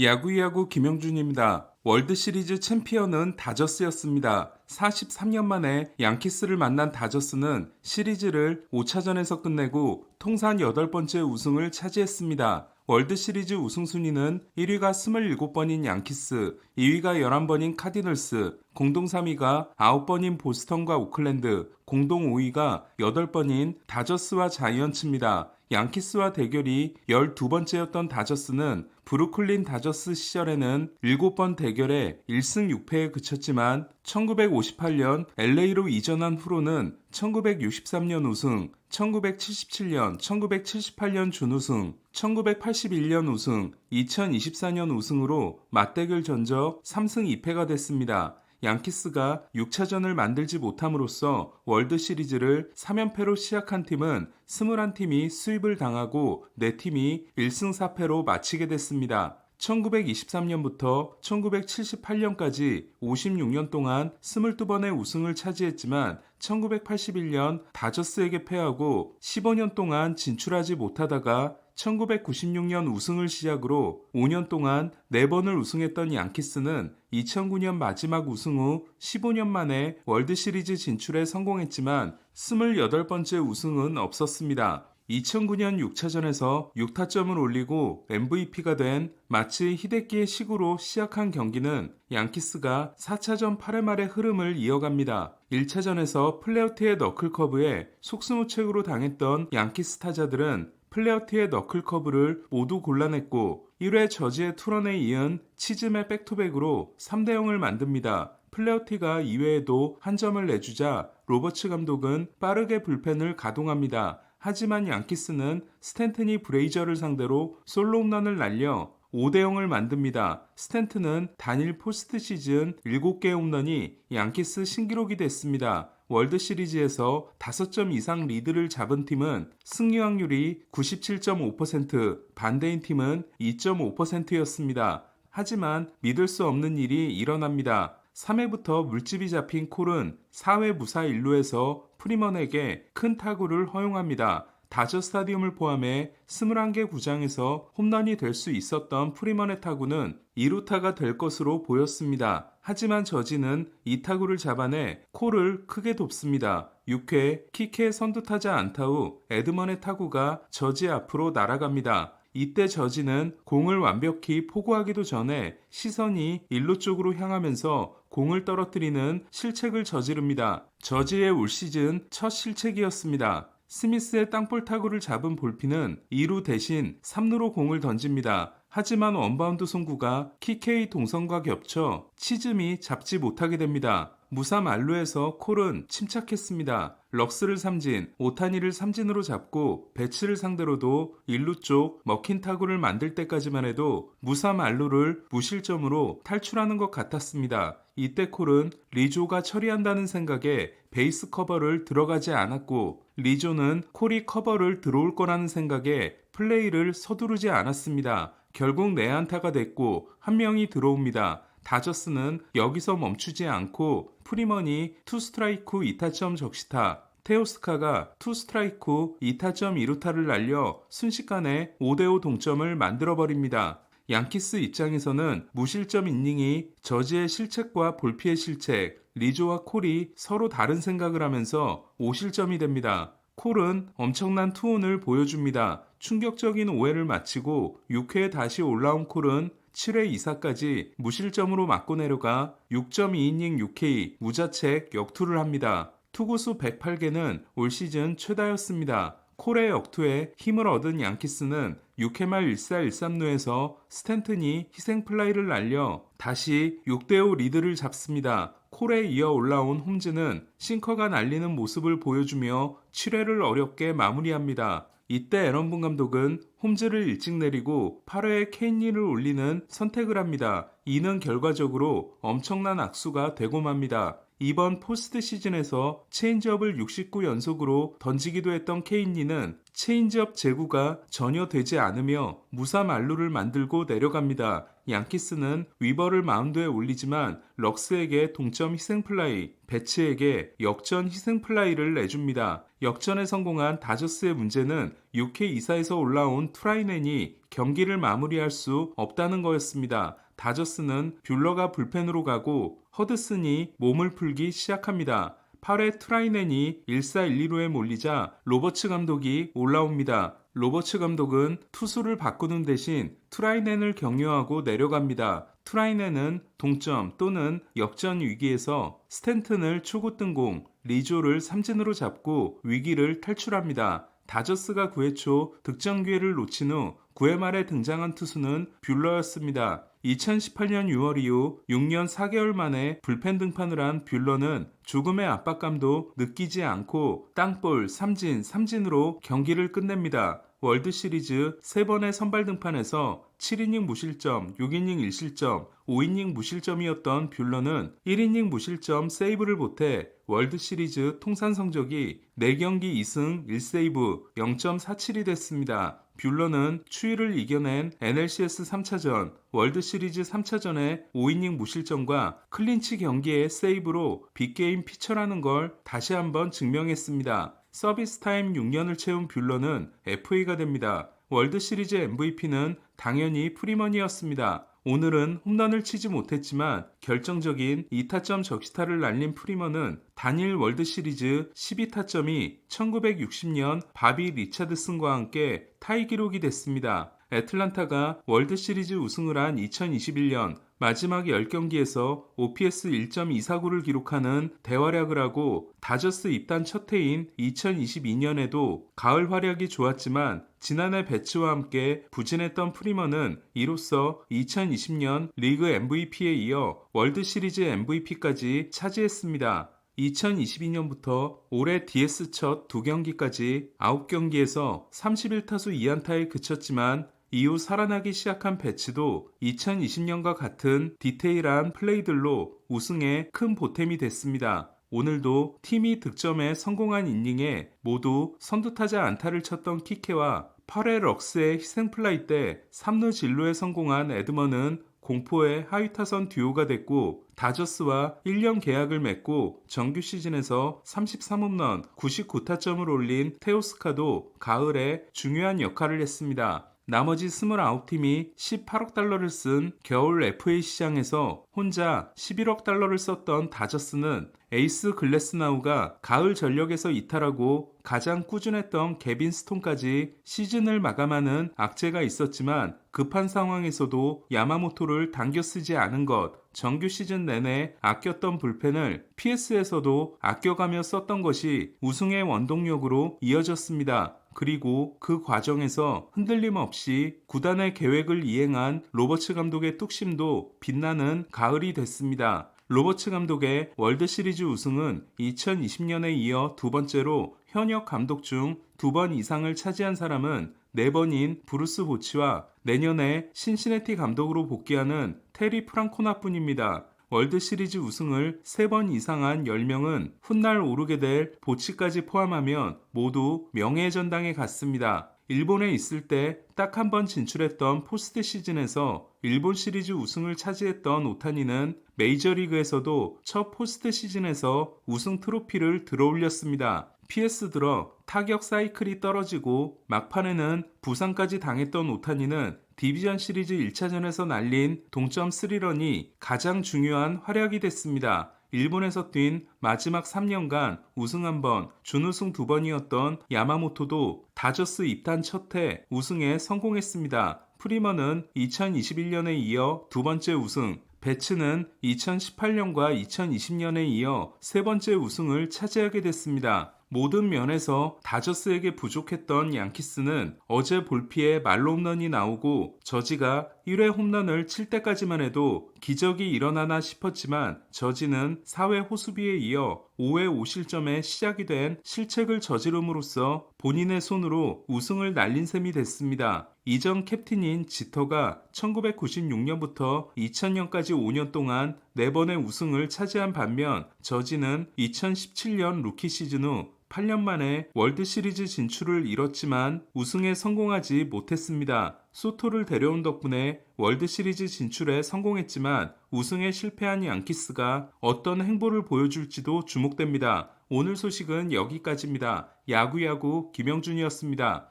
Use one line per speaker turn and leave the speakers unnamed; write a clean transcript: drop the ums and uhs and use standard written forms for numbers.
야구야구 김영준입니다. 월드시리즈 챔피언은 다저스였습니다. 43년 만에 양키스를 만난 다저스는 시리즈를 5차전에서 끝내고 통산 8번째 우승을 차지했습니다. 월드시리즈 우승 순위는 1위가 27번인 양키스, 2위가 11번인 카디널스, 공동 3위가 9번인 보스턴과 오클랜드, 공동 5위가 8번인 다저스와 자이언츠입니다. 양키스와 대결이 12번째였던 다저스는 브루클린 다저스 시절에는 7번 대결에 1승 6패에 그쳤지만 1958년 LA로 이전한 후로는 1963년 우승, 1977년, 1978년 준우승, 1981년 우승, 2024년 우승으로 맞대결 전적 3승 2패가 됐습니다. 양키스가 6차전을 만들지 못함으로써 월드시리즈를 3연패로 시작한 팀은 21팀이 수입을 당하고 4팀이 1승 4패로 마치게 됐습니다. 1923년부터 1978년까지 56년 동안 22번의 우승을 차지했지만 1981년 다저스에게 패하고 15년 동안 진출하지 못하다가 1996년 우승을 시작으로 5년 동안 4번을 우승했던 양키스는 2009년 마지막 우승 후 15년 만에 월드시리즈 진출에 성공했지만 28번째 우승은 없었습니다. 2009년 6차전에서 6타점을 올리고 MVP가 된 마치 히데키의 식으로 시작한 경기는 양키스가 4차전 8회 말의 흐름을 이어갑니다. 1차전에서 플레어티의 너클커브에 속수무책으로 당했던 양키스 타자들은 플레어티의 너클커브를 모두 골라냈고 1회 저지의 투런에 이은 치즘의 백투백으로 3대0을 만듭니다. 플레어티가 2회에도 한 점을 내주자 로버츠 감독은 빠르게 불펜을 가동합니다. 하지만 양키스는 스탠튼이 브레이저를 상대로 솔로 홈런을 날려 5대0을 만듭니다. 스탠튼은 단일 포스트 시즌 7개의 홈런이 양키스 신기록이 됐습니다. 월드시리즈에서 5점 이상 리드를 잡은 팀은 승리 확률이 97.5%, 반대인 팀은 2.5%였습니다. 하지만 믿을 수 없는 일이 일어납니다. 3회부터 물집이 잡힌 콜은 4회 무사 1루에서 프리먼에게 큰 타구를 허용합니다. 다저 스타디움을 포함해 21개 구장에서 홈런이 될 수 있었던 프리먼의 타구는 2루타가 될 것으로 보였습니다. 하지만 저지는 이 타구를 잡아내 콜을 크게 돕습니다. 6회 키케 선두타자 안타 후 에드먼의 타구가 저지 앞으로 날아갑니다. 이때 저지는 공을 완벽히 포고하기도 전에 시선이 1루 쪽으로 향하면서 공을 떨어뜨리는 실책을 저지릅니다. 저지의 올 시즌 첫 실책이었습니다. 스미스의 땅볼 타구를 잡은 볼핀은 2루 대신 3루로 공을 던집니다. 하지만 원바운드 송구가 키케이 동선과 겹쳐 치즘이 잡지 못하게 됩니다. 무사 만루에서 콜은 침착했습니다. 럭스를 삼진, 오타니를 삼진으로 잡고 배츠를 상대로도 1루 쪽 먹힌 타구를 만들 때까지만 해도 무사 만루를 무실점으로 탈출하는 것 같았습니다. 이때 콜은 리조가 처리한다는 생각에 베이스 커버를 들어가지 않았고 리조는 콜이 커버를 들어올 거라는 생각에 플레이를 서두르지 않았습니다. 결국 내안타가 됐고 한 명이 들어옵니다. 다저스는 여기서 멈추지 않고 프리먼이 투스트라이크 2타점 적시타, 테오스카가 투스트라이크 2타점 2루타를 날려 순식간에 5대5 동점을 만들어버립니다. 양키스 입장에서는 무실점 이닝이 저지의 실책과 볼피의 실책, 리조와 콜이 서로 다른 생각을 하면서 5실점이 됩니다. 콜은 엄청난 투혼을 보여줍니다. 충격적인 5회를 마치고 6회에 다시 올라온 콜은 7회 2사까지 무실점으로 맞고 내려가 6.2이닝 6K 무자책 역투를 합니다. 투구수 108개는 올 시즌 최다였습니다. 콜의 역투에 힘을 얻은 양키스는 6회 말 1사 1삼루에서 스탠튼이 희생플라이를 날려 다시 6대5 리드를 잡습니다. 콜에 이어 올라온 홈즈는 싱커가 날리는 모습을 보여주며 7회를 어렵게 마무리합니다. 이때 에런분 감독은 홈즈를 일찍 내리고 8회에 케인리를 올리는 선택을 합니다. 이는 결과적으로 엄청난 악수가 되고 맙니다. 이번 포스트 시즌에서 체인지업을 69연속으로 던지기도 했던 케인리는 체인지업 제구가 전혀 되지 않으며 무사 만루를 만들고 내려갑니다. 양키스는 위버를 마운드에 올리지만 럭스에게 동점 희생플라이, 배츠에게 역전 희생플라이를 내줍니다. 역전에 성공한 다저스의 문제는 6회 2사에서 올라온 트라이넨이 경기를 마무리할 수 없다는 거였습니다. 다저스는 뷰러가 불펜으로 가고 허드슨이 몸을 풀기 시작합니다. 8회 트라이넨이 1사 1, 2루에 몰리자 로버츠 감독이 올라옵니다. 로버츠 감독은 투수를 바꾸는 대신 트라이넨을 격려하고 내려갑니다. 트라이넨은 동점 또는 역전 위기에서 스탠튼을 초구 뜬공, 리조를 삼진으로 잡고 위기를 탈출합니다. 다저스가 9회 초 득점 기회를 놓친 후 9회 말에 등장한 투수는 뷰러였습니다. 2018년 6월 이후 6년 4개월 만에 불펜 등판을 한 뷰러는 조금의 압박감도 느끼지 않고 땅볼, 삼진으로 경기를 끝냅니다. 월드시리즈 3번의 선발 등판에서 7이닝 무실점, 6이닝 1실점, 5이닝 무실점이었던 뷰러는 1이닝 무실점 세이브를 보태 월드시리즈 통산 성적이 4경기 2승 1세이브 0.47이 됐습니다. 뷰러는 추위를 이겨낸 NLCS 3차전, 월드시리즈 3차전의 5이닝 무실점과 클린치 경기의 세이브로 빅게임 피처라는 걸 다시 한번 증명했습니다. 서비스 타임 6년을 채운 뷰러는 FA가 됩니다. 월드시리즈 MVP는 당연히 프리먼이었습니다. 오늘은 홈런을 치지 못했지만 결정적인 2타점 적시타를 날린 프리먼은 단일 월드시리즈 12타점이 1960년 바비 리차드슨과 함께 타이 기록이 됐습니다. 애틀란타가 월드시리즈 우승을 한 2021년 마지막 10경기에서 OPS 1.249를 기록하는 대활약을 하고 다저스 입단 첫 해인 2022년에도 가을 활약이 좋았지만 지난해 배츠와 함께 부진했던 프리먼은 이로써 2020년 리그 MVP에 이어 월드시리즈 MVP까지 차지했습니다. 2022년부터 올해 DS 첫 2경기까지 9경기에서 31타수 2안타에 그쳤지만 이후 살아나기 시작한 배츠도 2020년과 같은 디테일한 플레이들로 우승에 큰 보탬이 됐습니다. 오늘도 팀이 득점에 성공한 이닝에 모두 선두타자 안타를 쳤던 키케와 8회 럭스의 희생플라이 때 3루 진루에 성공한 에드먼은 공포의 하위타선 듀오가 됐고 다저스와 1년 계약을 맺고 정규 시즌에서 33홈런 99타점을 올린 테오스카도 가을에 중요한 역할을 했습니다. 나머지 29팀이 18억 달러를 쓴 겨울 FA 시장에서 혼자 11억 달러를 썼던 다저스는 에이스 글래스나우가 가을 전력에서 이탈하고 가장 꾸준했던 개빈 스톤까지 시즌을 마감하는 악재가 있었지만 급한 상황에서도 야마모토를 당겨 쓰지 않은 것, 정규 시즌 내내 아꼈던 불펜을 PS에서도 아껴가며 썼던 것이 우승의 원동력으로 이어졌습니다. 그리고 그 과정에서 흔들림 없이 구단의 계획을 이행한 로버츠 감독의 뚝심도 빛나는 가을이 됐습니다. 로버츠 감독의 월드시리즈 우승은 2020년에 이어 두 번째로 현역 감독 중 2번 이상을 차지한 사람은 4번인 브루스 보치와 내년에 신시내티 감독으로 복귀하는 테리 프랑코나뿐입니다. 월드시리즈 우승을 3번 이상한 10명은 훗날 오르게 될 보치까지 포함하면 모두 명예의 전당에 갔습니다. 일본에 있을 때 딱 한 번 진출했던 포스트 시즌에서 일본 시리즈 우승을 차지했던 오타니는 메이저리그에서도 첫 포스트 시즌에서 우승 트로피를 들어올렸습니다. PS 들어 타격 사이클이 떨어지고 막판에는 부상까지 당했던 오타니는 디비전 시리즈 1차전에서 날린 동점 3런이 가장 중요한 활약이 됐습니다. 일본에서 뛴 마지막 3년간 우승 1번, 준우승 2번이었던 야마모토도 다저스 입단 첫 해 우승에 성공했습니다. 프리먼은 2021년에 이어 두 번째 우승, 배츠는 2018년과 2020년에 이어 세 번째 우승을 차지하게 됐습니다. 모든 면에서 다저스에게 부족했던 양키스는 어제 볼피에 말로 홈런이 나오고 저지가 1회 홈런을 칠 때까지만 해도 기적이 일어나나 싶었지만 저지는 4회 호수비에 이어 5회 5실점에 시작이 된 실책을 저지름으로써 본인의 손으로 우승을 날린 셈이 됐습니다. 이전 캡틴인 지터가 1996년부터 2000년까지 5년 동안 4번의 우승을 차지한 반면 저지는 2017년 루키 시즌 후 8년 만에 월드시리즈 진출을 이뤘지만 우승에 성공하지 못했습니다. 소토를 데려온 덕분에 월드시리즈 진출에 성공했지만 우승에 실패한 양키스가 어떤 행보를 보여줄지도 주목됩니다. 오늘 소식은 여기까지입니다. 야구야구 김영준이었습니다.